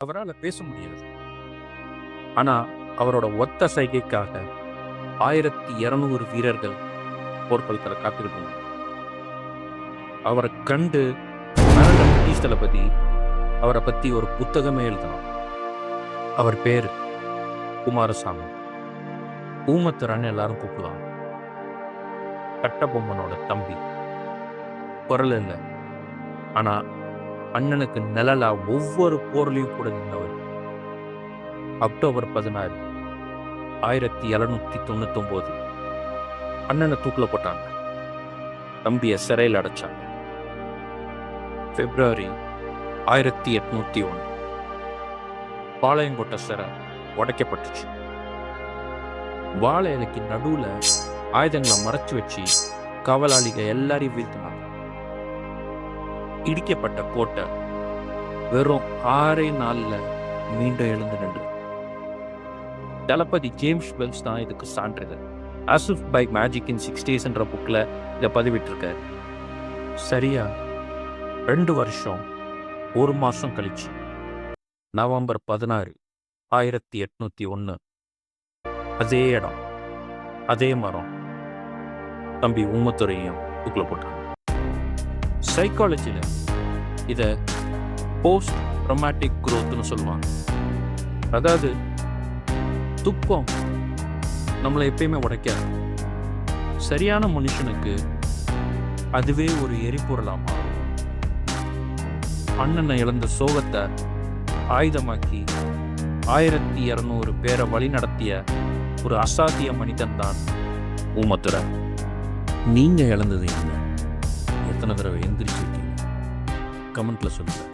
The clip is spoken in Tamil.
அவரால பேச முடியாது. ஆனா, அவரோட ஒத்த சைகைக்காக 1200 வீரர்கள் போர்க்களத்துல காத்திருக்கணும். அவரை கண்டு மிரண்ட பிரிட்டிஷ் தளபதி அவரை பத்தி ஒரு புத்தகமே எழுதணும். அவர் பேரு குமாரசாமி. ஊமத்துரான்னு எல்லாரும் கூப்பிடுவாங்க. கட்டபொம்மனோட தம்பி. குரல் இல்லை, ஆனா அண்ணனுக்கு நிழலா ஒவ்வொரு போர்லையும் கூட நின்றவர். அக்டோபர் 16, 1799 அண்ணனை தூக்குல போட்டாங்க. தம்பிய சிறையில் அடைச்சாங்க. பிப்ரவரி 1801 பாளையங்கோட்டை சிறை உடைக்கப்பட்டுச்சு. வாழை இலைக்கு நடுவுல ஆயுதங்களை மறைச்சு வச்சு காவலாளிக எல்லாரையும் வீழ்த்தினாங்க. இடிக்கப்பட்ட கோட்டை வெறும் 6 நாள்ல மீண்டும் எழுந்து நின்று. தளபதி ஜேம்ஸ் வெல்ஸ் தான் இதுக்கு சான்றிதழ். As if by magic in 6 days என்ற புக்ல இதை பதிவிட்டிருக்காரு. சரியா 2 வருஷம் 1 மாசம் கழிச்சு நவம்பர் 16, 1801 அதே இடம், அதே மரம், தம்பி ஊமத்துரையும் தூக்குல போட்டாங்க. சைக்காலஜியில் இதை போஸ்ட் ட்ராமாட்டிக் குரோத்னு சொல்லுவாங்க. அதாவது துக்கம் நம்மளை எப்பயுமே உடைக்காது. சரியான மனுஷனுக்கு அதுவே ஒரு எரிபொருளா மாறும். அண்ணனை இழந்த சோகத்தை ஆயுதமாக்கி 1200 பேரை வழி நடத்திய ஒரு அசாத்திய மனிதன் தான் ஊமத்துரை. நீங்க இழந்தது என்ன? எத்தனை தடவை எந்திரிச்சு இருக்கீங்க? கமெண்ட்ல சொல்லுங்க.